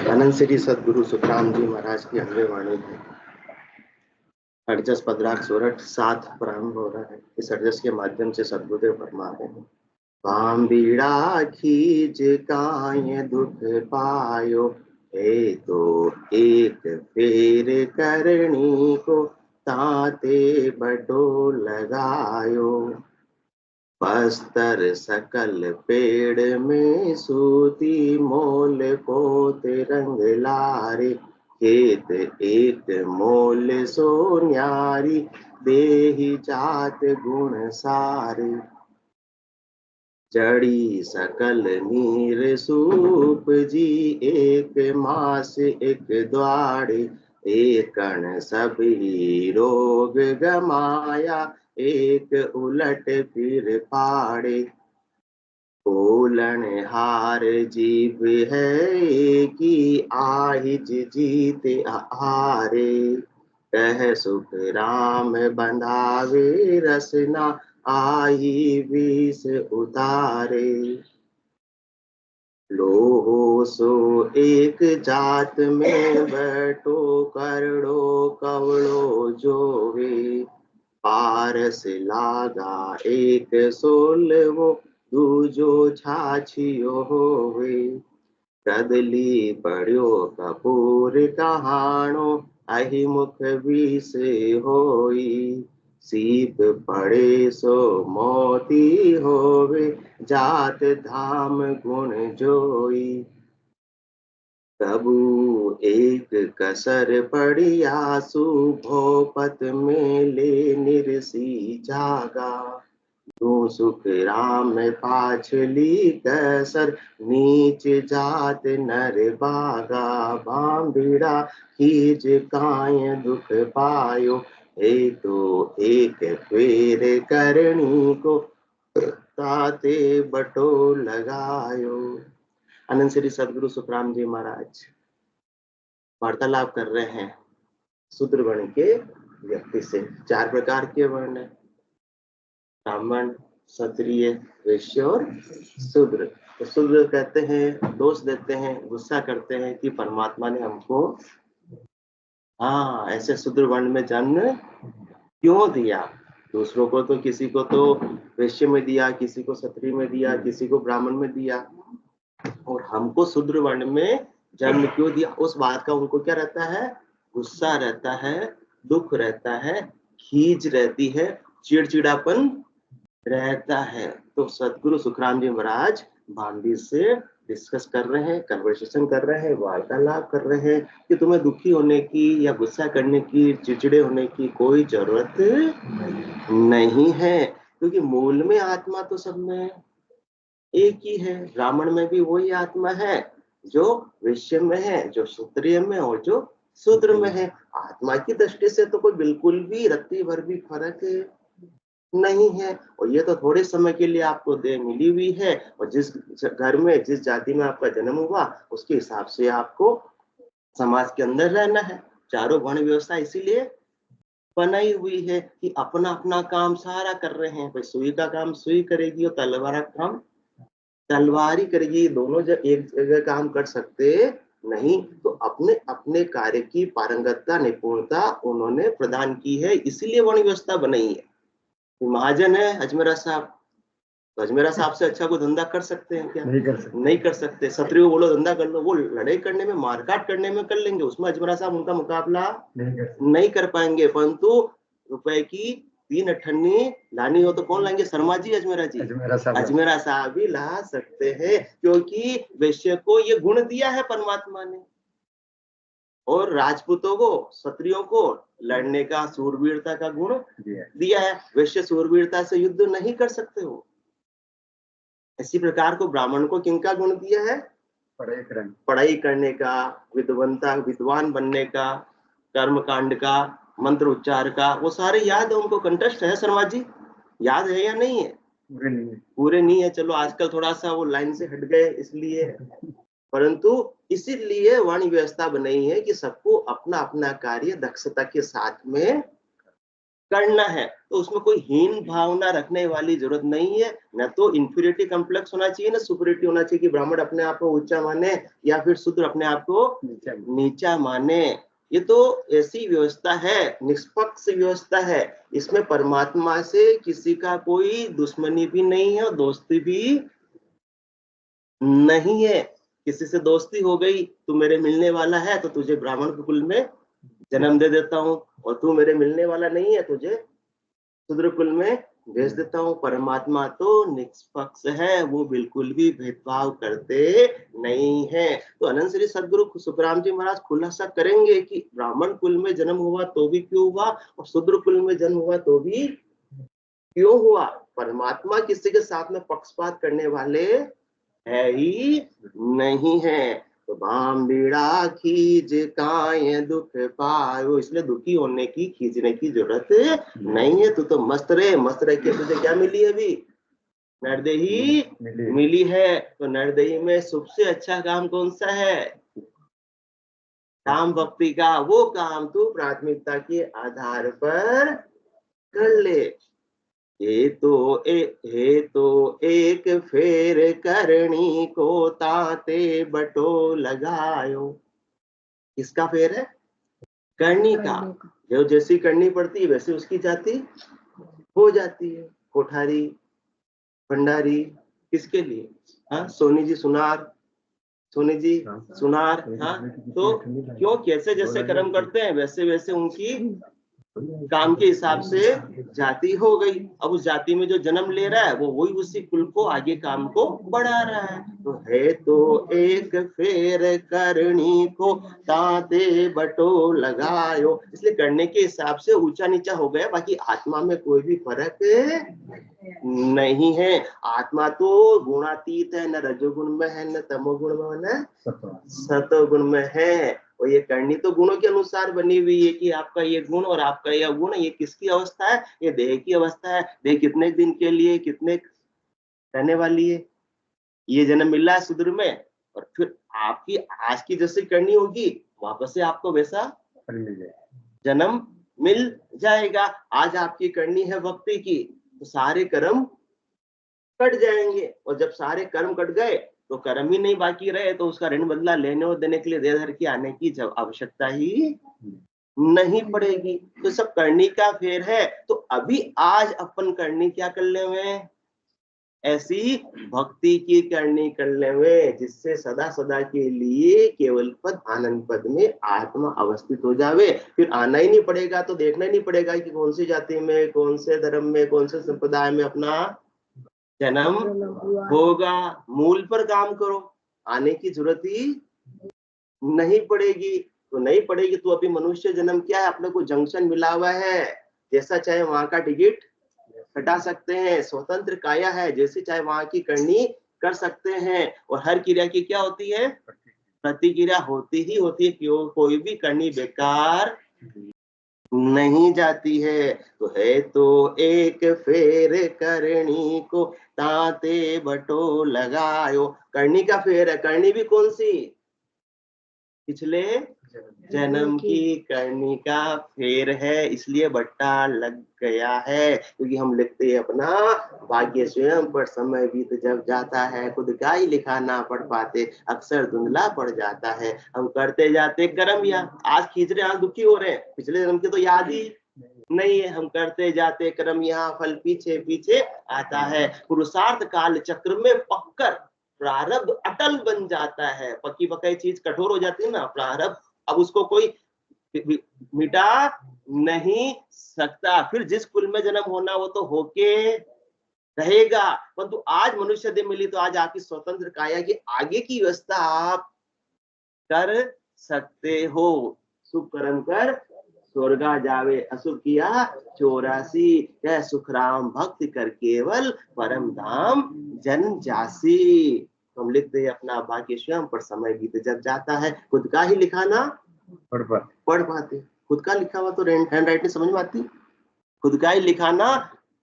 आनंद श्री सदगुरु सुखराम जी महाराज की अगले वाणी है। अड़जस पदराग सोरठ 7 प्रारंभ हो रहा है। इस अड़जस के माध्यम से सदगुरुदेव फरमा रहे हैं, बांबीड़ा खींच काय दुख पायो, हे तो एक फेर करनी को ताते बटो लगायो। बस्तर सकल पेड़ में सूती मोल को तिरंग लारे, खेत एक मोल सो न्यारी, देहि जात गुण सारे। जड़ी सकल नीर सूप जी, एक मास एक द्वारे, एकण सभी रोग गमाया, एक उलट फिर पाड़े। बोलन हार जीव है कि आहिज जीत हारे, कह सुख राम बंधावे रसना, आई विष उतारे। लोहो सो एक जात में बैठो, करड़ो कवड़ो जोवे, पारस लागा एक सोलवो, दूजो छाछियो होवे। कदली पड़ियो कपूर कहाणो, अहि मुख विष होई, सीप पड़े सो मोती होवे, जात धाम गुण जोई। कबू एक कसर पड़ियासु, भोपत में ले निरसी जागा, तू सुख राम पाछली कसर, नीच जात नर बागा। बांबीड़ा खींच काय दुख पायो, हे तो एक फेर करनी को ताते बटो लगायो। आनंद श्री सदगुरु सुखराम जी महाराज वार्तालाप कर रहे हैं शूद्र वर्ण के व्यक्ति से। 4 प्रकार के वर्ण है, ब्राह्मण, क्षत्रिय, वैश्य और शूद्र। तो शूद्र कहते हैं, दोष देते हैं, गुस्सा करते हैं कि परमात्मा ने हमको ऐसे शूद्र वर्ण में जन्म क्यों दिया। दूसरों को तो, किसी को तो वैश्य में दिया, किसी को क्षत्रिय में दिया, किसी को ब्राह्मण में दिया, और हमको शूद्र वर्ण में जन्म क्यों दिया। उस बात का उनको क्या रहता है, गुस्सा रहता है, दुख रहता है, खीज रहती है, चिड़चिड़ापन रहता है। तो सदगुरु सुखराम जी महाराज भांडी से डिस्कस कर रहे हैं, कन्वर्सेशन कर रहे हैं, वार्तालाप कर रहे हैं कि तुम्हें दुखी होने की या गुस्सा करने की, चिड़चिड़े होने की कोई जरूरत नहीं है, क्योंकि मूल में आत्मा तो सब में एक ही है। ब्राह्मण में भी वही आत्मा है जो वैश्य में है, जो क्षत्रिय में और जो शूद्र में है। आत्मा की दृष्टि से तो कोई बिल्कुल भी रत्ती भर भी फर्क नहीं है। और ये तो थोड़े समय के लिए आपको देह मिली हुई है, और जिस घर में, जिस जाति में आपका जन्म हुआ, उसके हिसाब से आपको समाज के अंदर रहना है। चारों वर्ण व्यवस्था इसीलिए बनाई हुई है कि अपना अपना काम सारा कर रहे हैं। भाई सुई का काम सुई करेगी और तलवार का काम तलवारी करेगी, दोनों जब एक जगह काम कर सकते नहीं। तो अपने अपने कार्य की पारंगतता, निपुणता उन्होंने प्रदान की है, इसीलिए वर्ण व्यवस्था बनाई है। महाजन है अजमेरा साहब, तो अजमेरा साहब से अच्छा कोई धंधा कर सकते हैं क्या? नहीं कर सकते। क्षत्रिय बोलो धंधा कर लो, वो लड़ाई करने में, मारकाट करने में कर लेंगे, उसमें अजमेरा साहब उनका मुकाबला नहीं कर पाएंगे। परंतु रुपए की 3 अठन्नी लानी हो तो कौन लाएंगे? शर्मा जी, अजमेरा जी, अजमेरा साहब भी ला सकते हैं, क्योंकि वैश्य को ये गुण दिया है परमात्मा ने, और राजपूतों को, क्षत्रियों को लड़ने का, सूरवीरता का गुण दिया है। वैश्य सूरवीरता से युद्ध नहीं कर सकते हो। इसी प्रकार को ब्राह्मण को किनका गुण दिया है? पढ़ाई करने का, विद्वान बनने का, कर्म कांड का, मंत्र उच्चार का, वो सारे याद है उनको, कंठस्थ है। शर्मा जी याद है या नहीं है? पूरे नहीं है। चलो आजकल थोड़ा सा वो लाइन से हट गए इसलिए, परंतु इसीलिए वर्ण व्यवस्था बनाई है कि सबको अपना अपना कार्य दक्षता के साथ में करना है, तो उसमें कोई हीन भावना रखने वाली जरूरत नहीं है। न तो इंफीरियरिटी कॉम्प्लेक्स होना चाहिए, ना सुपीरियरिटी होना चाहिए कि ब्राह्मण अपने आप को ऊंचा माने या फिर शूद्र अपने आप को नीचा माने। ये तो ऐसी व्यवस्था है, निष्पक्ष व्यवस्था है। इसमें परमात्मा से किसी का कोई दुश्मनी भी नहीं है और दोस्ती भी नहीं है। किसी से दोस्ती हो गई, तू मेरे मिलने वाला है तो तुझे ब्राह्मण कुल में जन्म दे देता हूँ, और तू मेरे मिलने वाला नहीं है तुझे शूद्र कुल में भेज देता हूँ। परमात्मा तो निष्पक्ष है, वो बिल्कुल भी भेदभाव करते नहीं है। तो अनंत श्री सदगुरु सुखराम जी महाराज खुलासा करेंगे कि ब्राह्मण कुल में जन्म हुआ तो भी क्यों हुआ, और शूद्र कुल में जन्म हुआ तो भी क्यों हुआ। परमात्मा किसी के साथ में पक्षपात करने वाले है ही नहीं है। तो बाम बीड़ा खींच काय दुख पायो, इसलिए दुखी होने की खींचने की जरूरत नहीं है। तू तो मस्त रह के तुझे क्या मिली अभी, नरदेही मिली है। तो नरदेही में सबसे अच्छा काम कौन सा है, काम भक्ति का। वो काम तू प्राथमिकता के आधार पर कर ले। हे तो एक फेर करनी को ताते बटो लगायो। किसका फेर है, करनी का। जो जैसी करनी पड़ती है वैसे उसकी जाति हो जाती है। कोठारी भंडारी किसके लिए, हाँ सोनी जी सुनार, सोनी जी सुनार, हाँ तो क्यों, कैसे जैसे कर्म करते हैं वैसे वैसे उनकी काम के हिसाब से जाति हो गई। अब उस जाति में जो जन्म ले रहा है वो वही उसी कुल को आगे काम को बढ़ा रहा है। तो है तो एक फेर करनी को ताते बटो लगायो, इसलिए करने के हिसाब से ऊंचा नीचा हो गया, बाकी आत्मा में कोई भी फर्क नहीं है। आत्मा तो गुणातीत है, न रजोगुण में है न तमोगुण में है न सतोगुण में है। और ये करनी तो गुणों के अनुसार बनी हुई है कि आपका ये गुण और आपका यह गुण, ये किसकी अवस्था है, ये देह की अवस्था है। देह कितने दिन के लिए, कितने रहने वाली है। ये जन्म मिल रहा है शूद्र में, और फिर आपकी आज की जैसी करनी होगी वापस से आपको वैसा जन्म मिल जाएगा। आज आपकी करनी है भक्ति की, तो सारे कर्म कट जाएंगे, और जब सारे कर्म कट गए तो कर्म ही नहीं बाकी रहे, तो उसका ऋण बदला लेने और देने के लिए देह धर के आने की जब आवश्यकता ही नहीं पड़ेगी। तो सब करनी का फेर है। तो अभी आज अपन करनी क्या कर ले हुए, ऐसी भक्ति की करनी कर ले हुए जिससे सदा सदा के लिए केवल पद आनंद पद में आत्मा अवस्थित हो जावे। फिर आना ही नहीं पड़ेगा, तो देखना ही नहीं पड़ेगा कि कौन सी जाति में, कौन से धर्म में, कौन से संप्रदाय में अपना जन्म होगा। मूल पर काम करो, आने की जरूरत ही नहीं पड़ेगी। तो नहीं पड़ेगी तो अभी मनुष्य जन्म क्या है, अपने को जंक्शन मिला हुआ है, जैसा चाहे वहां का टिकट हटा सकते हैं। स्वतंत्र काया है, जैसे चाहे वहां की करनी कर सकते हैं। और हर क्रिया की क्या होती है, प्रतिक्रिया होती ही होती है। क्यों, कोई भी करनी बेकार नहीं जाती है। तो है तो एक फेर करनी को ताते बटो लगायो। करनी का फेर है, करनी भी कौन सी, पिछले जन्म की करनी का फेर है, इसलिए बट्टा लग गया है। क्योंकि हम लिखते हैं अपना भाग्य स्वयं पर, समय बीत जब जाता है खुद का ही लिखा ना पढ़ पाते, अक्सर धुंधला पड़ जाता है। हम करते जाते कर्म, या आज खींच रहे, आज दुखी हो रहे हैं, पिछले जन्म की तो याद ही नहीं है। हम करते जाते कर्म, यहाँ फल पीछे पीछे आता है। पुरुषार्थ काल चक्र में पक्कर प्रारब्ध अटल बन जाता है। पक्की पकाई चीज कठोर हो जाती है ना, प्रारब्ध अब उसको कोई मिटा नहीं सकता। फिर जिस कुल में जन्म होना वो तो होके रहेगा। परंतु आज मनुष्य देह मिली तो आज आपकी स्वतंत्र काया की आगे की व्यवस्था आप कर सकते हो। शुभ कर्म कर स्वर्गा जावे, अशुभ किया 84। कह सुखराम भक्ति कर केवल परम धाम जन जासी। हम लिखते हैं अपना भाग्य स्वयं पर, समय बीत जब जाता है खुद का ही लिखा ना पढ़ पाते। खुद का लिखा हुआ तो हैंड राइटिंग समझ में आती, खुद का ही लिखा ना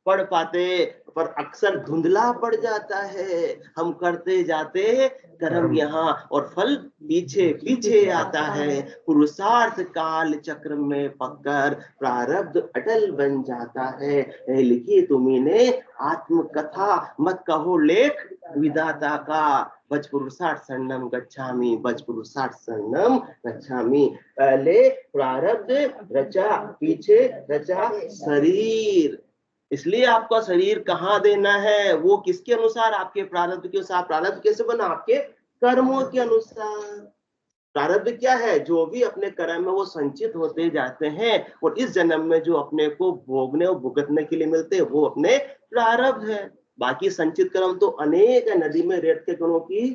पढ़ पाते, पर अक्सर धुंधला पड़ जाता है। हम करते जाते कर्म यहाँ और फल पीछे पीछे आता है। पुरुषार्थ काल चक्र में पककर प्रारब्ध अटल बन जाता है। लिखी तुम्ही ने आत्मकथा, मत कहो लेख विधाता का। बच पुरुषार्थ शरणम गच्छामि, बच पुरुषार्थ शरणम गच्छामि। पहले प्रारब्ध रचा, पीछे रचा शरीर। इसलिए आपका शरीर कहाँ देना है, वो किसके अनुसार, आपके प्रारब्ध के अनुसार। प्रारब्ध कैसे बना, आपके कर्मों के अनुसार। प्रारब्ध क्या है, जो भी अपने कर्म में वो संचित होते जाते हैं, और इस जन्म में जो अपने को भोगने और भुगतने के लिए मिलते हैं वो अपने प्रारब्ध है। बाकी संचित कर्म तो अनेक है, नदी में रेत के कणों की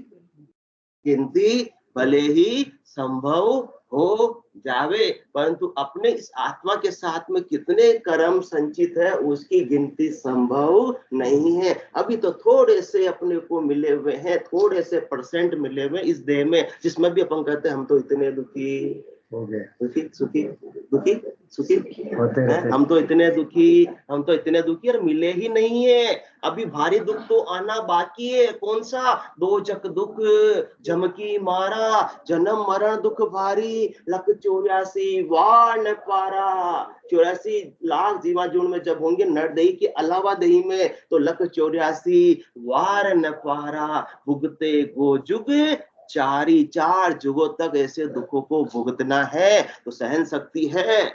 गिनती भले ही संभव हो जावे, परंतु अपने इस आत्मा के साथ में कितने कर्म संचित है उसकी गिनती संभव नहीं है। अभी तो थोड़े से अपने को मिले हुए हैं, थोड़े से परसेंट मिले हुए इस देह में, जिसमें भी अपन कहते हैं हम तो इतने दुखी हो गए, दुखी सुखी, दुखी सुखी होते हैं। हम तो इतने दुखी, हम तो इतने दुखी, और मिले ही नहीं है। अभी भारी दुख तो आना बाकी है। कौन सा, दो जक दुख जमकी मारा, जन्म मरण दुख भारी, लख 84 वार न पारा। 84 लाख जीवा जोड़ में जब होंगे नर दही के अलावा दही में, तो लख 84 वार न पारा। भुगते गो जुग चारी, 4 जुगों तक ऐसे दुखों को भुगतना है, तो सहन शक्ति है?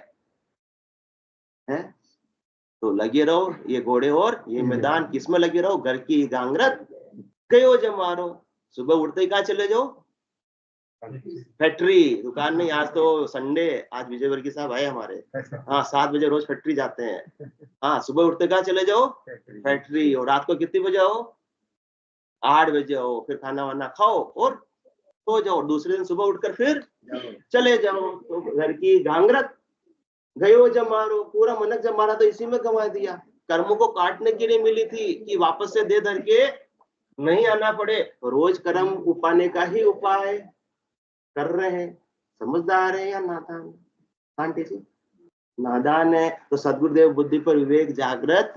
तो लगे रहो ये घोड़े और ये मैदान, किसमें लगे रहो, घर की गांगरत गयो जमारो। सुबह उठते ही कहाँ चले जाओ, फैक्ट्री, दुकान नहीं। आज तो संडे, आज विजय वर्गीय साहब आए हमारे, हाँ 7 बजे रोज फैक्ट्री जाते हैं। हाँ, सुबह उठते कहाँ चले जाओ, फैक्ट्री। और रात को कितने बजे आओ, 8 बजे आओ। फिर खाना वाना खाओ और सो जाओ। दूसरे दिन सुबह उठकर फिर चले जाओ। तो घर की गांगरत गयो जमारो, पूरा मनक जमारा तो इसी में गंवा दिया। कर्मों को काटने के लिए मिली थी कि वापस से दे धर के नहीं आना पड़े। रोज कर्म उपाने का ही उपाय कर रहे हैं। समझदार है या नादान? आंटी जी नादान है। तो सदगुरुदेव बुद्धि पर विवेक जागृत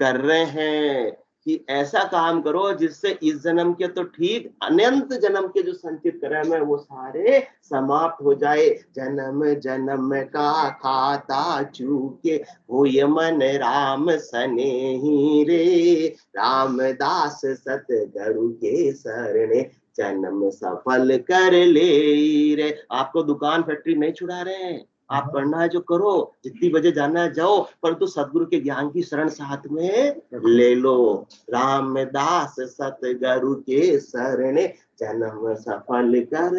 कर रहे हैं कि ऐसा काम करो जिससे इस जन्म के तो ठीक, अनंत जन्म के जो संचित कर्म है वो सारे समाप्त हो जाए। जन्म जन्म का खाता चूके हो ये मन राम सनेही रे, रामदास सतगुरु के शरणे जन्म सफल कर ले रे। आपको दुकान फैक्ट्री नहीं छुड़ा रहे हैं, आप करना है जो करो, जितनी बजे जाना है जाओ, परंतु सदगुरु के ज्ञान की शरण साथ में ले लो। रामदास सतगुरु के शरण जन्म सफल कर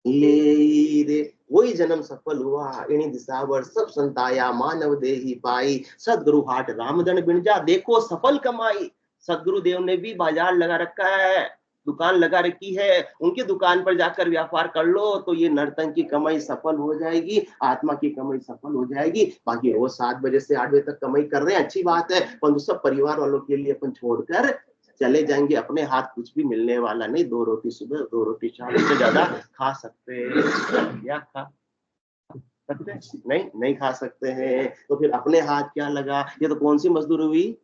ले रे। वही जन्म सफल हुआ, इन्हीं दिशावर सब संताया, मानव देही पाई, सदगुरु हाट रामदन बिनजा, देखो सफल कमाई। सदगुरु देव ने भी बाजार लगा रखा है, दुकान लगा रखी है। उनकी दुकान पर जाकर व्यापार कर लो तो ये नर्तन की कमाई सफल हो जाएगी, आत्मा की कमाई सफल हो जाएगी। बाकी रोज 7 बजे से 8 बजे तक कमाई कर रहे हैं, अच्छी बात है, पर सब परिवार वालों के लिए अपन छोड़कर चले जाएंगे। अपने हाथ कुछ भी मिलने वाला नहीं। 2 रोटी सुबह 2 रोटी शाम, इससे ज्यादा खा सकते या खा सकते नहीं खा सकते हैं। तो फिर अपने हाथ क्या लगा, ये तो कौन सी मजदूरी हुई,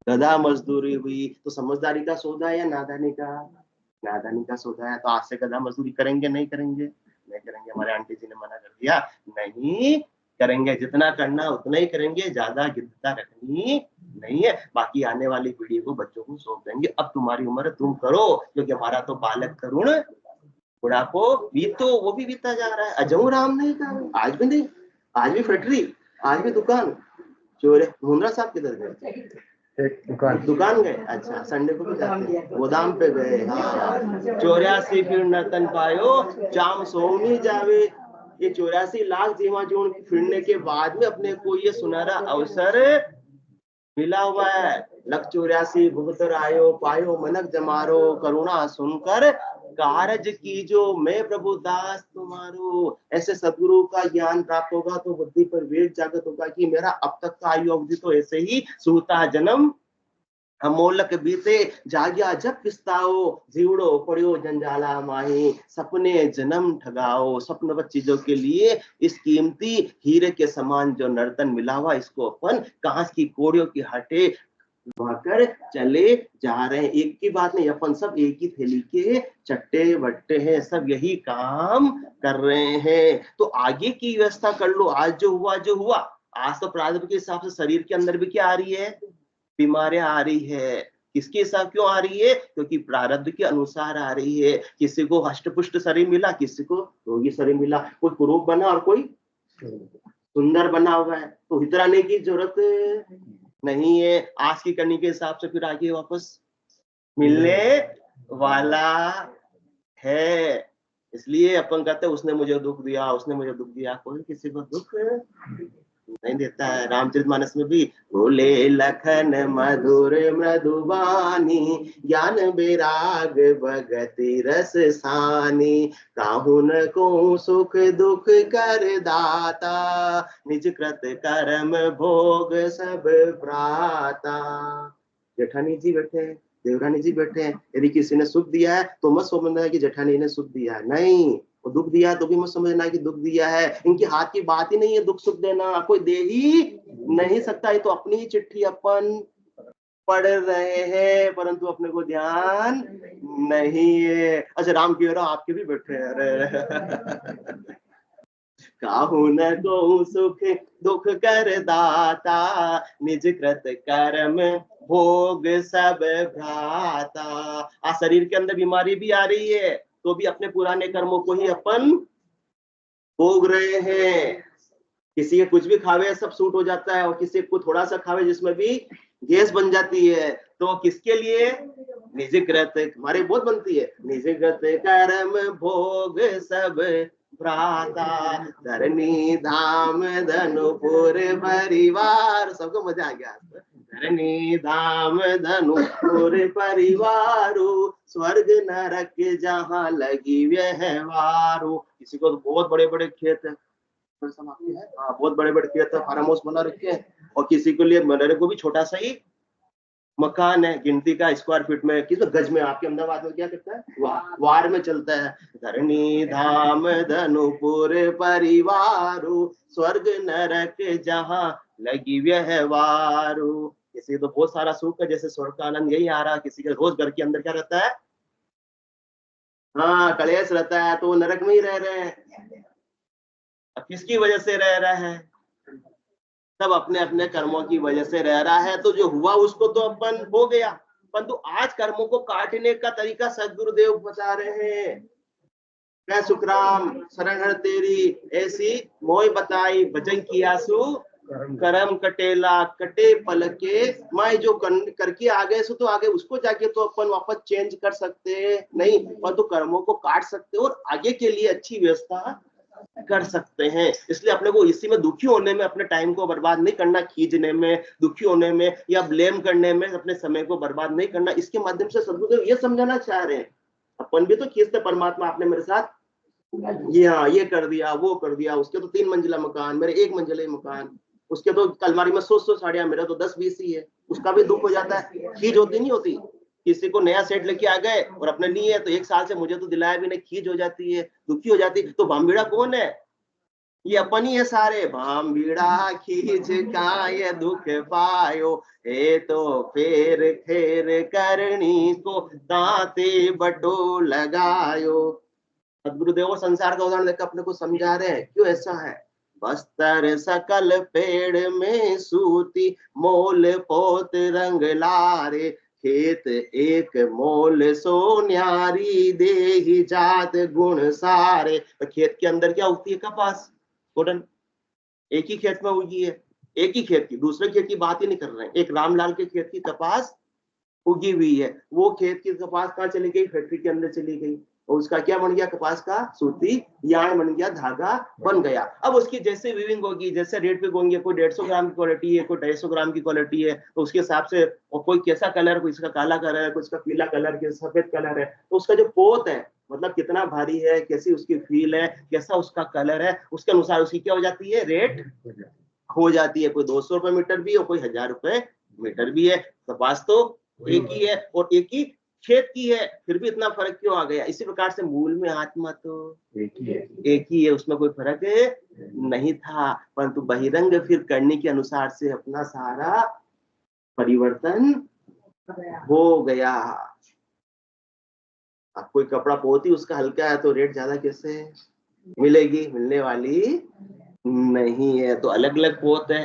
गधा मजदूरी हुई। तो समझदारी का सौदा है या नादानी का? नादानी का सौदा है। तो आज से गधा मजदूरी करेंगे नहीं करेंगे? नहीं करेंगे। हमारे आंटी जी ने मना कर दिया, नहीं करेंगे। जितना करना उतना ही करेंगे, ज्यादा गिद्धता रखनी नहीं है। बाकी आने वाली पीढ़ी को, बच्चों को सौंप देंगे। अब तुम्हारी उम्र तुम करो, क्योंकि हमारा तो बालक तरुण बुढ़ापो बीत, तो वो भी बीता जा रहा है। अजऊ राम नहीं कहा, आज भी नहीं, आज भी फैक्ट्री, आज भी दुकान। चोरे मुंद्रा साहब किधर गए? दुकान गए। अच्छा, संडे को भी जाते हैं, गोदाम पे गए। हाँ, 84 फिर नतन पायो चाम सोनी जावे। ये 84 लाख जीवा जोड़ फिरने के बाद में अपने को ये सुनहरा अवसर मिला हुआ है। लख 84 भुगतर आयो पायो मनक जमारो, करुणा सुनकर कारज की जो मैं प्रभु दास तुम्हारो। ऐसे सदगुरु का ज्ञान प्राप्त होगा तो बुद्धि पर वेग जागृत होगा कि मेरा अब तक का आयु अवधि तो ऐसे ही सूता जन्म मोलक बीते जाग्या जब पिस्ताओ, जीवड़ो पड़ियो जंजाला माही, सपने जन्म ठगाओ। स्वप्नवत चीजों के लिए इस कीमती हीरे के समान जो नर्तन मिला हुआ, इसको अपन कांच की कोड़ियों की हटे भाकर चले जा रहे हैं। एक की बात नहीं, अपन सब एक ही थैली के चट्टे बट्टे हैं, सब यही काम कर रहे हैं। तो आगे की व्यवस्था कर लो। आज जो हुआ, आज तो प्रारब्ध के हिसाब से शरीर के अंदर भी क्या आ रही है, बीमारियां आ रही है। किसके हिसाब क्यों आ रही है? क्योंकि प्रारब्ध के अनुसार आ रही है। किसी को हष्टपुष्ट शरीर मिला, किसी को रोगी शरीर मिला, कोई कुरूप बना और कोई सुंदर बना हुआ है। तो इतराने की जरूरत नहीं है। आज की करनी के हिसाब से फिर आगे वापस मिलने वाला है। इसलिए अपन कहते हैं उसने मुझे दुख दिया, उसने मुझे दुख दिया। कोई किसी को दुख नहीं देता है। रामचरितमानस में भी बोले लखन मधुर मृदुबानी, ज्ञान विराग भगति रस सानी, काहू न को सुख दुख कर दाता, निज कृत कर्म भोग सब भ्राता। जेठानी जी बैठे हैं, देवरानी जी बैठे हैं। यदि किसी ने सुख दिया है तो मत समझना कि जेठानी ने सुख दिया है, नहीं। वो दुख दिया है तो भी मत समझना कि दुख दिया है। इनके हाथ की बात ही नहीं है दुख सुख देना, कोई दे ही नहीं सकता। ये तो अपनी ही चिट्ठी अपन पढ़ रहे हैं, परंतु अपने को ध्यान नहीं है। अच्छा, राम की आपके भी बैठे हैं। अरे काहू न को सुख दुख कर दाता, निज कृत कर्म भोग सब भ्राता। आज शरीर के अंदर बीमारी भी आ रही है, तो भी अपने पुराने कर्मों को ही अपन भोग रहे हैं। किसी के कुछ भी खावे सब सूट हो जाता है, और किसी को थोड़ा सा खावे जिसमें भी गैस बन जाती है। तो किसके लिए? निज कृत, हमारे बहुत बनती है, निज कृत कर्म भोग सब भ्राता, धरनी धाम धनुपुर परिवार। सबको मजा आ गया। धरनी धाम धनुपुर परिवारो, स्वर्ग नरक जहाँ लगी व्यवहारो। किसी को तो बहुत बड़े बड़े खेत है, बहुत बड़े बड़े खेत है, फार्म हाउस बना रखे हैं। और किसी के लिए मेरे को भी छोटा सा ही मकान है, गिनती का स्क्वायर फीट में, किस गज में। आपके अहमदाबाद में क्या करता है, वार में चलता है। धरनी धाम धनुपुर परिवारो, स्वर्ग नरक जहाँ लगी व्यवहारो। किसी तो बहुत सारा सुख है, जैसे स्वर्ग का आनंद यही आ रहा। किसी के रोज घर के अंदर क्या रहता है, हाँ कलेश रहता है, तो वो नरक में ही रह रहे हैं। अब किसकी वजह से रह रहा है? सब अपने अपने कर्मों की वजह से रह रहा है। तो जो हुआ उसको तो अपन हो गया, परंतु आज कर्मों को काटने का तरीका सदगुरुदेव बता रहे हैं। मैं सुखराम शरण हर तेरी ऐसी मोय बताई, भजन किया सु कर्म कटेला कटे पल के। मैं जो करके आ गए सो तो आगे उसको जाके तो अपन वापस चेंज कर सकते नहीं, पर तो कर्मों को काट सकते और आगे के लिए अच्छी व्यवस्था कर सकते हैं। इसलिए अपने को इसी में दुखी होने में अपने टाइम को बर्बाद नहीं करना, खींचने में, दुखी होने में या ब्लेम करने में अपने समय को बर्बाद नहीं करना। इसके माध्यम से सदगुरुदेव ये समझाना चाह रहे हैं। अपन भी तो खींचते, परमात्मा आपने मेरे साथ ये, हाँ ये कर दिया, वो कर दिया। उसके तो 3 मंजिला मकान, मेरे 1 मंजिला मकान। उसके तो अलमारी में 100 साड़ियां, मेरा तो 10-20 ही है। उसका भी दुख हो जाता है। खींच होती नहीं होती? किसी को नया सेट लेके आ गए और अपने नहीं है, तो 1 साल से मुझे तो दिलाया भी नहीं, खींच हो जाती है, दुखी हो जाती है। तो भामबीड़ा कौन है? ये अपन ही है सारे। भामबीड़ा खींच का ये दुख पायो, हे तो फेर फेर करनी को दांते बटो लगायो। सदगुरुदेव संसार का उदाहरण देकर अपने को समझा रहे हैं क्यों ऐसा है। बस्तर सकल पेड़ में सूती, मोल पोत रंग लारे, खेत एक मोल सो न्यारी, देहि जात गुण सारे। तो खेत के अंदर क्या उगती है? कपास, कॉटन। एक ही खेत में उगी है, एक ही खेत की, दूसरे खेत की बात ही नहीं कर रहे हैं। एक रामलाल के खेत की कपास उगी हुई है, वो खेत की कपास कहाँ चली गई? फैक्ट्री के अंदर चली गई, और उसका क्या बन गया? कपास का सूती यार्न बन गया, धागा बन गया। अब उसकी जैसे वीविंग होगी, जैसे रेट पे होंगे, कोई 150 ग्राम की क्वालिटी है, कोई 250 ग्राम की क्वालिटी है, तो उसके हिसाब से, और कोई कैसा कलर, कोई इसका काला कलर है, कोई इसका पीला कलर, कोई सफेद कलर है, तो उसका जो पोत है, मतलब कितना भारी है, कैसी उसकी फील है, कैसा उसका कलर है, उसके अनुसार उसकी क्या हो जाती है? रेट हो जाती है। कोई 200 रुपए मीटर भी और कोई 1000 रुपए मीटर भी है। कपास तो एक ही है और एक ही खेत की है, फिर भी इतना फर्क क्यों आ गया? इसी प्रकार से मूल में आत्मा तो एक ही है, उसमें कोई फर्क नहीं था, परंतु बहिरंग फिर करने के अनुसार से अपना सारा परिवर्तन हो गया। अब कोई कपड़ा पोती उसका हल्का है तो रेट ज्यादा कैसे मिलेगी? मिलने वाली नहीं है। तो अलग अलग पोत है,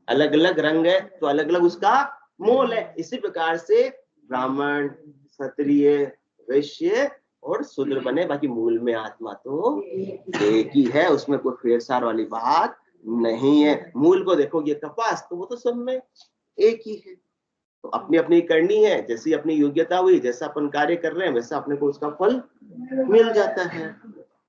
अलग अलग रंग है, तो अलग अलग उसका मोल है। इसी प्रकार से ब्राह्मण, क्षत्रिय, वैश्य और शूद्र बने, बाकी मूल में आत्मा तो एक ही है, उसमें कोई फेरसार वाली बात नहीं है। मूल को देखोगे कपास, तो वो तो सब में एक ही है। तो अपनी अपनी करनी है, जैसी अपनी योग्यता हुई, जैसा अपन कार्य कर रहे हैं वैसा अपने को उसका फल मिल जाता है।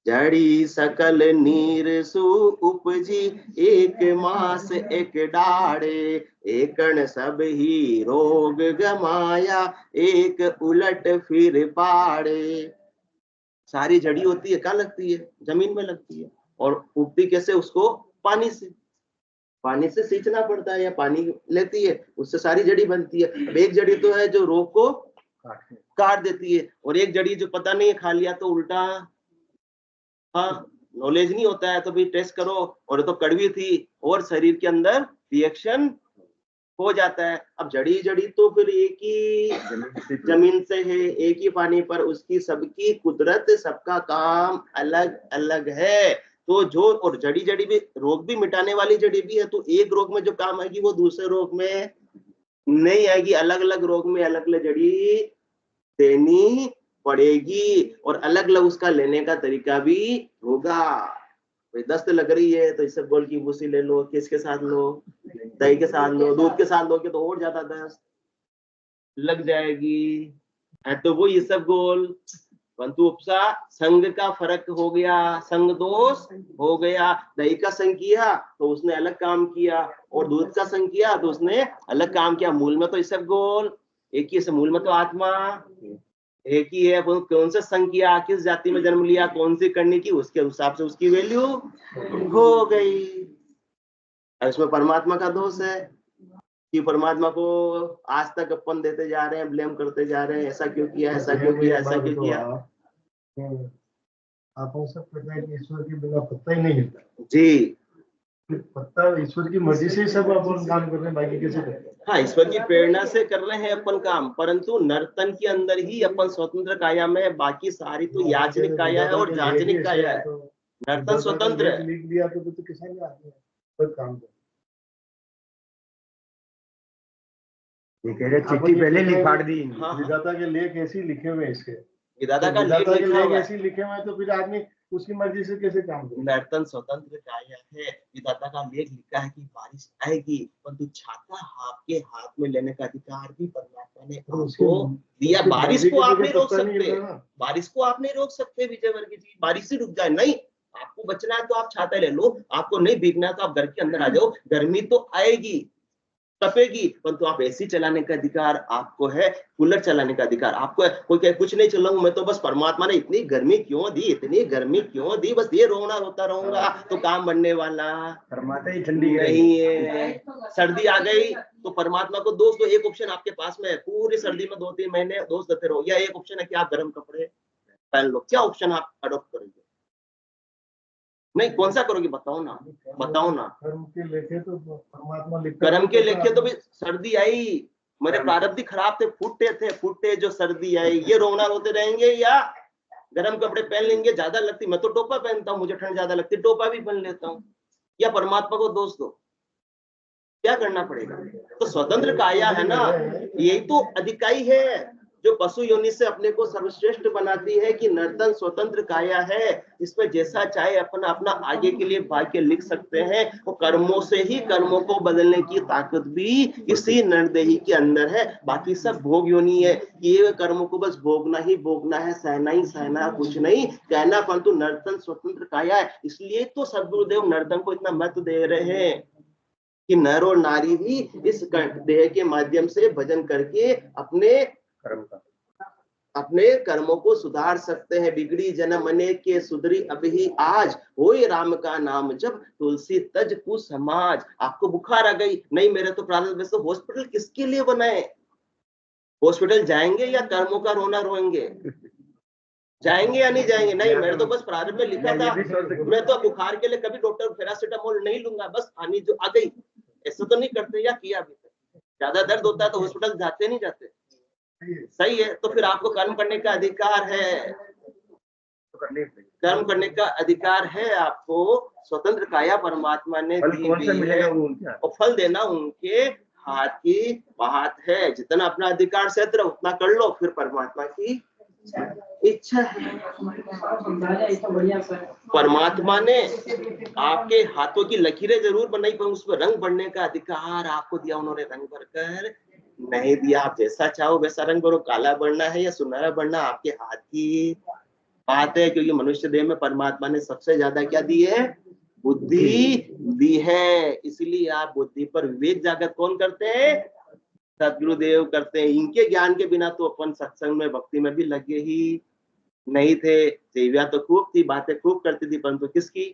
जड़ी सकल नीर सु उपजी, एक मास एक डाड़े, एकण सब ही रोग गमाया, एक उलट फिर पाड़े। सारी जड़ी होती है, कहाँ लगती है? जमीन में लगती है। और उगती कैसे? उसको पानी से, पानी से सींचना पड़ता है या पानी लेती है, उससे सारी जड़ी बनती है। अब एक जड़ी तो है जो रोग को काट देती है, और एक जड़ी जो पता नहीं है, खा लिया तो उल्टा, हाँ नॉलेज नहीं होता है तो भी टेस्ट करो, और तो कड़वी थी और शरीर के अंदर रिएक्शन हो जाता है। अब जड़ी जड़ी तो फिर एक ही जमीन से है, एक ही पानी पर, उसकी सबकी कुदरत, सबका काम अलग अलग है। तो जो, और जड़ी जड़ी भी, रोग भी मिटाने वाली जड़ी भी है, तो एक रोग में जो काम आएगी वो दूसरे रोग में नहीं आएगी। अलग अलग रोग में अलग अलग जड़ी देनी पड़ेगी, और अलग अलग उसका लेने का तरीका भी होगा। भाई दस्त लग रही है तो इससे बोल की भूसी ले लो, किसके साथ लो? दही के साथ लो, दूध के साथ लोगे तो और ज्यादा दस्त लग जाएगी है। तो वो ये सब गोल परंतु उपसा संग का फर्क हो गया, संग दोष हो गया। दही का संग किया तो उसने अलग काम किया, और दूध का संग किया तो उसने अलग काम किया। मूल में तो ये सब गोल एक ही है। मूल में तो आत्मा एक ही है। कौन सा संग किया, किस जाति में जन्म लिया, कौन सी करने की, उसके हिसाब से उसकी वैल्यू हो गई। इसमें परमात्मा का दोष है कि परमात्मा को आज तक अपन देते जा रहे हैं, ब्लेम करते जा रहे हैं, ऐसा क्यों किया, ऐसा क्यों किया, ऐसा क्यों किया। आपको सब पता है कि ईश्वर के बिना पत्ता ही नहीं हिलता जी। पत्ता ईश्वर की मर्जी से ही सब अपन काम कर रहे हैं, बाकी कैसे कर रहे हैं? हाँ, ईश्वर की प्रेरणा से कर रहे हैं अपन काम, परंतु नर्तन के अंदर ही अपन स्वतंत्र काया में, बाकी सारी तो याचनिक काया है और जाचनिक काया है। नर्तन स्वतंत्र है। लिख दिया तो किसान सब काम कर। ये कह रहे चिट्ठी पहले लिखा दी। विधाता के लेख ऐसे लिखे हुए इसके, विधाता का लेख ऐसे लिखे हुए, तो फिर आदमी उसकी मर्जी से कैसे काम करे? नर्तन स्वतंत्र काया है। विधाता का लेख लिखा है कि बारिश आएगी, परंतु छाता आपके हाथ में लेने का अधिकार भी परमात्मा ने आपको दिया। बारिश को आप नहीं रोक सकते, बारिश को आप नहीं रोक सकते विजय वर्गीय जी। बारिश ही रुक जाए नहीं, आपको बचना है तो आप छाता ले लो, आपको नहीं भीगना है तो आप घर के अंदर आ जाओ। गर्मी तो आएगी, तपेगी, परंतु आप एसी चलाने का अधिकार आपको है, कूलर चलाने का अधिकार आपको है। कोई कहे कुछ नहीं चल रहा हूं मैं तो, बस परमात्मा ने इतनी गर्मी क्यों दी, इतनी गर्मी क्यों दी, बस ये रोना रोता रहूंगा तो काम बनने वाला परमात्मा ही ठंडी नहीं है। सर्दी आ गई तो परमात्मा को दोष दो। एक ऑप्शन आपके पास में है, पूरी सर्दी में 2-3 महीने दोष देते रहो, या एक ऑप्शन है कि आप गर्म कपड़े पहन लो। क्या ऑप्शन आप अडॉप्ट करेंगे? नहीं, कौन सा करोगे? बताओ ना, बताओ ना। कर्म के लेखे तो परमात्मा लिखता, कर्म के लेखे तो भी सर्दी आई, मेरे प्रारब्ध खराब थे, फुट्टे जो सर्दी आई, ये रोना रोते रहेंगे या गर्म कपड़े पहन लेंगे? ज्यादा लगती, मैं तो टोपा पहनता हूँ, मुझे ठंड ज्यादा लगती, टोपा भी पहन लेता हूँ। या परमात्मा को दोष दो, क्या करना पड़ेगा? तो स्वतंत्र काया है ना, यही तो अधिकाई है जो पशु योनि से अपने को सर्वश्रेष्ठ बनाती है कि नर्तन स्वतंत्र काया है। इसमें जैसा चाहे अपना अपना आगे के लिए भाग्य लिख सकते हैं। वो कर्मों से ही कर्मों को बदलने की ताकत भी इसी नरदेही के अंदर है। बाकी सब भोग योनि है, ये कर्मों को बस भोगना ही भोगना है, सहना ही सहना, कुछ नहीं कहना। परंतु नर्तन स्वतंत्र काया है, इसलिए तो सद्गुरुदेव नर्तन को इतना महत्व दे रहे हैं कि नर और नारी भी इस देह के माध्यम से भजन करके अपने कर्मों को सुधार सकते हैं। बिगड़ी जन्म अनेक के सुधरी अभी आज, होए राम का नाम जब तुलसी तज कु समाज। आपको बुखार आ गई, नहीं मेरे तो प्रारब्ध में, हॉस्पिटल किसके लिए बनाए? हॉस्पिटल जाएंगे या कर्मों का रोना रोएंगे? जाएंगे या नहीं जाएंगे? नहीं, मैंने तो बस प्रारंभ में लिखा था, मैं तो बुखार के लिए कभी डॉक्टर पैरासिटामोल नहीं लूंगा, बस आनी जो आ गई। ऐसा तो नहीं करते या किया अभी तक? ज्यादा दर्द होता है तो हॉस्पिटल जाते नहीं जाते? सही है, तो फिर आपको कर्म करने का अधिकार है, कर्म करने का अधिकार है आपको। स्वतंत्र काया परमात्मा ने फल दी कौन सा हुई मिलेगा है वो उनका? और फल देना उनके हाथ की बात है। जितना अपना अधिकार से उतना कर लो, फिर परमात्मा की इच्छा है। परमात्मा ने आपके हाथों की लकीरें जरूर बनाई, पर उस पर रंग भरने का अधिकार आपको दिया उन्होंने, रंग भरकर नहीं दिया। आप जैसा चाहो वैसा रंग भरो, काला बढ़ना है या सुनहरा बढ़ना आपके हाथ की बात है। क्योंकि मनुष्य देह में परमात्मा ने सबसे ज्यादा क्या दी है? बुद्धि दी है। इसलिए आप बुद्धि पर विवेक जागृत कौन करते हैं? सदगुरुदेव करते हैं। इनके ज्ञान के बिना तो अपन सत्संग में भक्ति में भी लगे ही नहीं थे। सेविया तो खूब थी, बातें खूब करती थी, परंतु किसकी?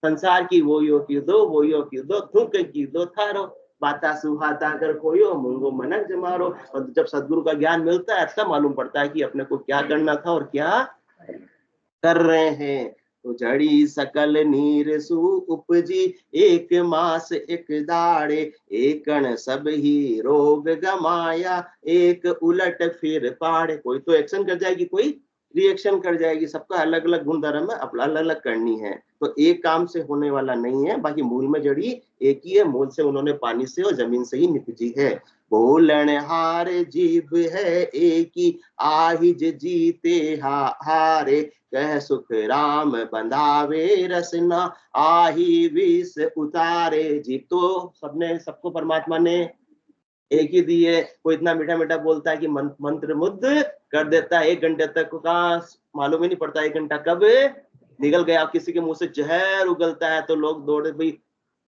संसार की। वो यो की दो थूक की दो थारो, बाता सुहाता कर कोयो मुंगो मनक जमारो। और जब सदगुरु का ज्ञान मिलता है तब मालूम पड़ता है कि अपने को क्या करना था और क्या कर रहे हैं। तो जड़ी सकल नीर सु उपजी, एक मास एक दाड़े, एकण सब ही रोग गमाया, एक उलट फिर पाड़े। कोई तो एक्शन कर जाएगी, कोई रिएक्शन कर जाएगी। सबका अलग अलग गुण धर्म है, अपना अलग अलग करनी है। तो एक काम से होने वाला नहीं है। बाकी मूल में जड़ी एक ही है। मूल से उन्होंने पानी से और जमीन से ही निपजी है। बोलन हार जीव है एक ही, आहिज जीते हारे, कह सुख राम बंधावे रसना, आही विष उतारे। जीव तो सबने, सबको परमात्मा ने एक ही दी है। कोई इतना मीठा मीठा बोलता है कि मंत्र मुग्ध कर देता है। 1 घंटे तक का मालूम ही नहीं पड़ता 1 घंटा कब निकल गया। किसी के मुंह से जहर उगलता है तो लोग दौड़े। भाई,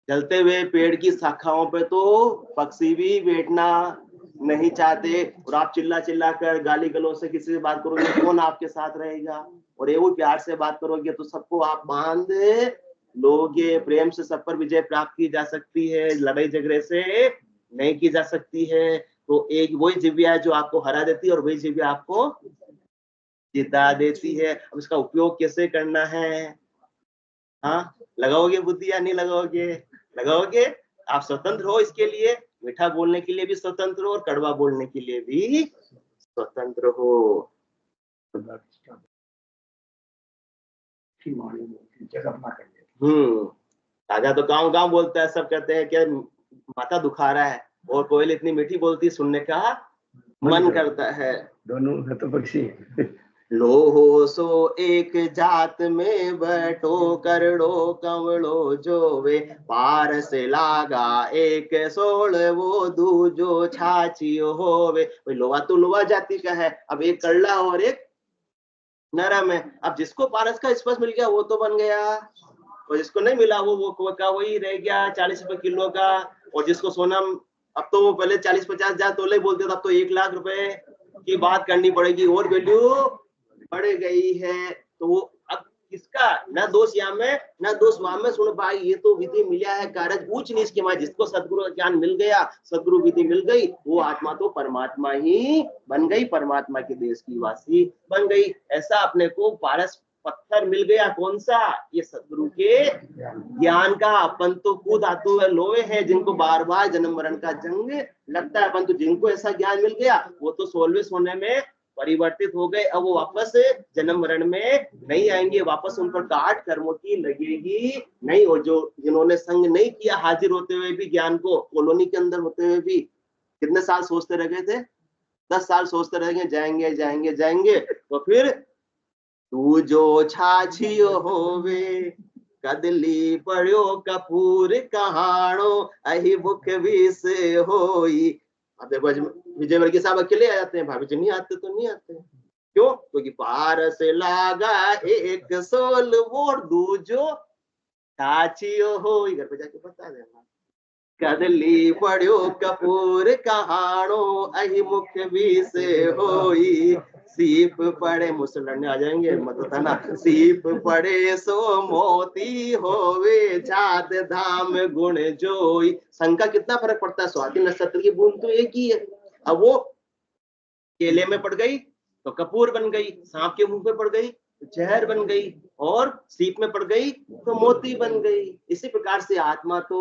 जलते हुए पेड़ की शाखाओं पे तो पक्षी भी बैठना नहीं चाहते। और आप चिल्ला चिल्ला कर गाली गलौज से किसी से बात करोगे, कौन आपके साथ रहेगा? और ये प्यार से बात करोगे तो सबको आप बांध लोगे। प्रेम से सब पर विजय प्राप्त की जा सकती है, लड़ाई झगड़े से नहीं की जा सकती है। तो एक वही जिव्या है जो आपको हरा देती है और वही जिव्या आपको जिता देती है। अब इसका उपयोग कैसे करना है? हाँ, लगाओगे बुद्धि या नहीं लगाओगे? लगाओगे। आप स्वतंत्र हो इसके लिए, मीठा बोलने के लिए भी स्वतंत्र हो और कड़वा बोलने के लिए भी स्वतंत्र हो। राजा तो गांव गांव बोलता है, सब कहते हैं कि माथा दुखा रहा है, और कोयल इतनी मीठी बोलती है, सुनने का मन करता है। दोनों तो पक्षी लोहो सो एक जात में बटो, करड़ो कवड़ो जोवे, पार से लागा एक सोल वो दूजो छाचियो होवे। भाई लोहा तो लोहा जाति का है, अब एक करला और एक नरम है। अब जिसको पारस का स्पर्श मिल गया वो तो बन गया, और जिसको नहीं मिला वो का वही रह गया 40 रुपए किलो का। और जिसको सोना, अब तो वो पहले 40-50 हजार तोले बोलते थे, अब तो 1 लाख रुपए की बात करनी पड़ेगी, और वैल्यू बढ़ गई है। तो वो अब किसका ना दोष यहाँ में ना दोष वहां में। सुन भाई, ये तो विधि मिला है कारज ऊंच नीच के माँ। जिसको सदगुरु ज्ञान मिल गया, सदगुरु विधि मिल गई, वो आत्मा तो परमात्मा ही बन गई, परमात्मा के देश की वासी बन गई। ऐसा अपने को पारस पत्थर मिल गया। कौन सा? ये सदगुरु के ज्ञान का। अपन तो कूद धातु है, लोहे हैं जिनको बार बार जन्म मरण का जंग लगता है, परंतु जिनको ऐसा ज्ञान मिल गया वो तो 16वें सोने में परिवर्तित हो गए। अब वो वापस जन्म मरण में नहीं आएंगे, वापस उन पर काट कर्मों की लगेगी नहीं। और जो जिन्होंने संग नहीं किया, हाजिर होते हुए भी ज्ञान को, कॉलोनी के अंदर होते हुए भी कितने साल सोचते रह गए थे? 10 साल सोचते रह गए, जाएंगे जाएंगे जाएंगे। तो फिर तू जो छाछियो होवे, कदली पड़ो कपूर कहाणो, अहि मुख विष होई। अब देखो विजय वर्गीय साहब अकेले आ जाते हैं, भाभी जी नहीं आते तो नहीं आते। क्यों? क्योंकि पार से लागा एक सोल वो दूजो छाछियो होई। घर पे जाके बता देना। कदली पड़ो कपूर कहाणो, अहि मुख विष होई। सीप पड़े, मुझसे लड़ने आ जाएंगे मत था ना। सीप पड़े सो मोती होवे, छात धाम गुण जोई। संग का कितना फर्क पड़ता है? स्वाति नक्षत्र की बूंद तो एक ही है। अब वो केले में पड़ गई तो कपूर बन गई, सांप के मुंह पे पड़ गई तो जहर बन गई, और सीप में पड़ गई तो मोती बन गई। इसी प्रकार से आत्मा तो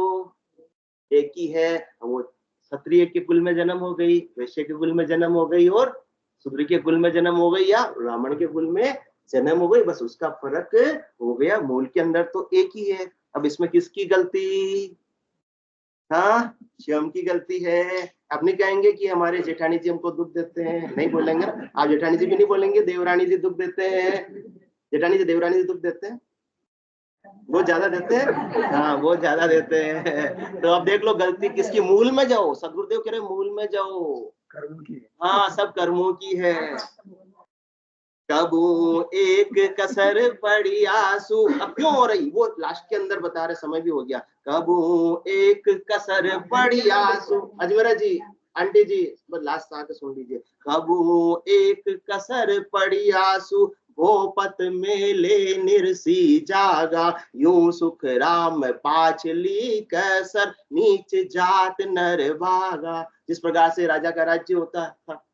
एक ही है। वो क्षत्रिय के कुल में जन्म हो गई, वैश्य के कुल में जन्म हो गई, और शूद्र के कुल में जन्म हो गई, या ब्राह्मण के कुल में जन्म हो गई, बस उसका फर्क हो गया, मूल के अंदर तो एक ही है। अब इसमें किसकी गलती? हाँ, स्वयं की गलती है। अब नहीं कहेंगे कि हमारे जेठानी जी हमको दुख देते हैं, नहीं बोलेंगे। आप जेठानी जी भी नहीं बोलेंगे देवरानी जी दुख देते हैं। जेठानी जी देवरानी जी दुख देते हैं, वो ज्यादा देते हैं। हाँ, वो ज्यादा देते हैं। तो अब देख लो गलती किसकी, मूल में जाओ। सदगुरुदेव कह रहे मूल में जाओ। कर्म की। हाँ, सब कर्मों की है। कबू एक कसर पड़ी आंसू, अब क्यों हो रही वो लास्ट के अंदर बता रहे, समय भी हो गया। कबू एक कसर पड़ी आंसू, अजमेरा जी, आंटी जी, बस लास्ट आके सुन लीजिए। कबू एक कसर पड़ी आंसू, भोपत मेले निरसी जागा, यूं सुख राम पाछली कसर, नीच जात नर भागा। जिस प्रकार से राजा का राज्य होता था,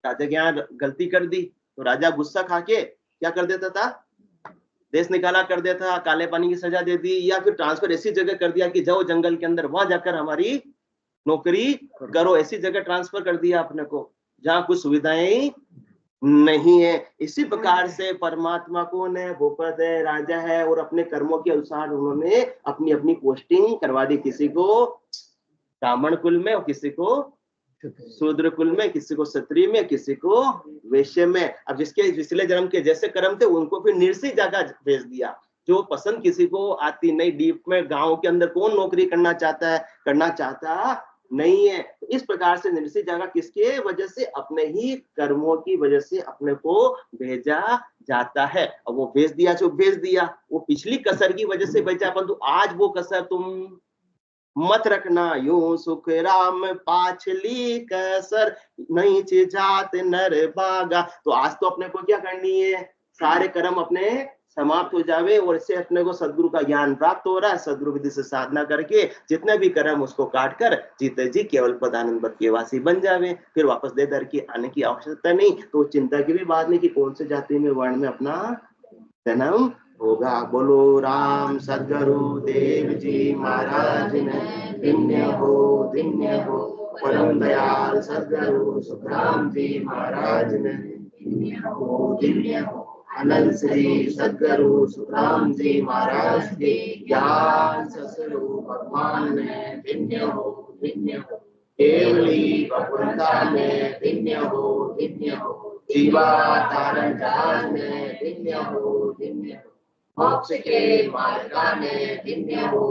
राजा के यहाँ गलती कर दी तो राजा गुस्सा खा के क्या कर देता था, देश निकाला कर देता, काले पानी की सजा दे दी, या फिर ट्रांसफर ऐसी जगह कर दिया कि जाओ जंगल के अंदर, वहां जाकर हमारी नौकरी करो। ऐसी जगह ट्रांसफर कर दिया अपने को जहां कुछ सुविधाएं नहीं है। इसी प्रकार से परमात्मा कौन है? भूपत है, राजा है, और अपने कर्मों के अनुसार उन्होंने अपनी अपनी पोस्टिंग करवा दी। किसी को ब्राह्मण कुल में, और किसी को शूद्र कुल में, किसी को क्षत्रिय में, किसी को वैश्य में। अब जिसके पिछले जन्म के जैसे कर्म थे उनको फिर निरसी जगह भेज दिया। जो पसंद किसी को आती नहीं, डीप में गांव के अंदर कौन नौकरी करना चाहता है? करना चाहता नहीं है। तो इस प्रकार से निरसी जगह किसके वजह से? अपने ही कर्मों की वजह से अपने को भेजा जाता है। और वो भेज दिया जो भेज दिया, वो पिछली कसर की वजह से भेजा, परंतु आज वो कसर तुम मत रखना। यूं सुख राम पाछली कसर, नहीं जात नर बागा। तो आज तो अपने को क्या करनी है? सारे कर्म अपने समाप्त हो जावे, और इससे अपने को सदगुरु का ज्ञान प्राप्त हो रहा है। सदगुरु विधि से साधना करके जितने भी कर्म उसको काट कर जीते जी केवल पदानंद पद के वासी बन जावे, फिर वापस दे दर की आने की आवश्यकता नहीं। तो चिंता की भी बात नहीं कि कौन से जाति में, वर्ण में अपना जन्म होगा। बोलो राम सदगुरु देव जी महाराज ने धन्य हो परम दयाल सदगुरु सुखराम जी महाराज ने धन्य हो। अनंत श्री सदगुरु सुखराम जी महाराज के ज्ञान स्वरूप भगवान ने धन्य हो केवली प्रफुल्लता में धन्य हो जीवा तारण जहाज में धन्य हो मोक्ष के मार्ग में धन्य हो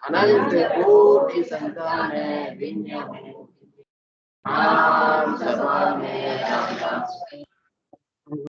अनंत कोटि संतान में धन्य हो। नाम सभा में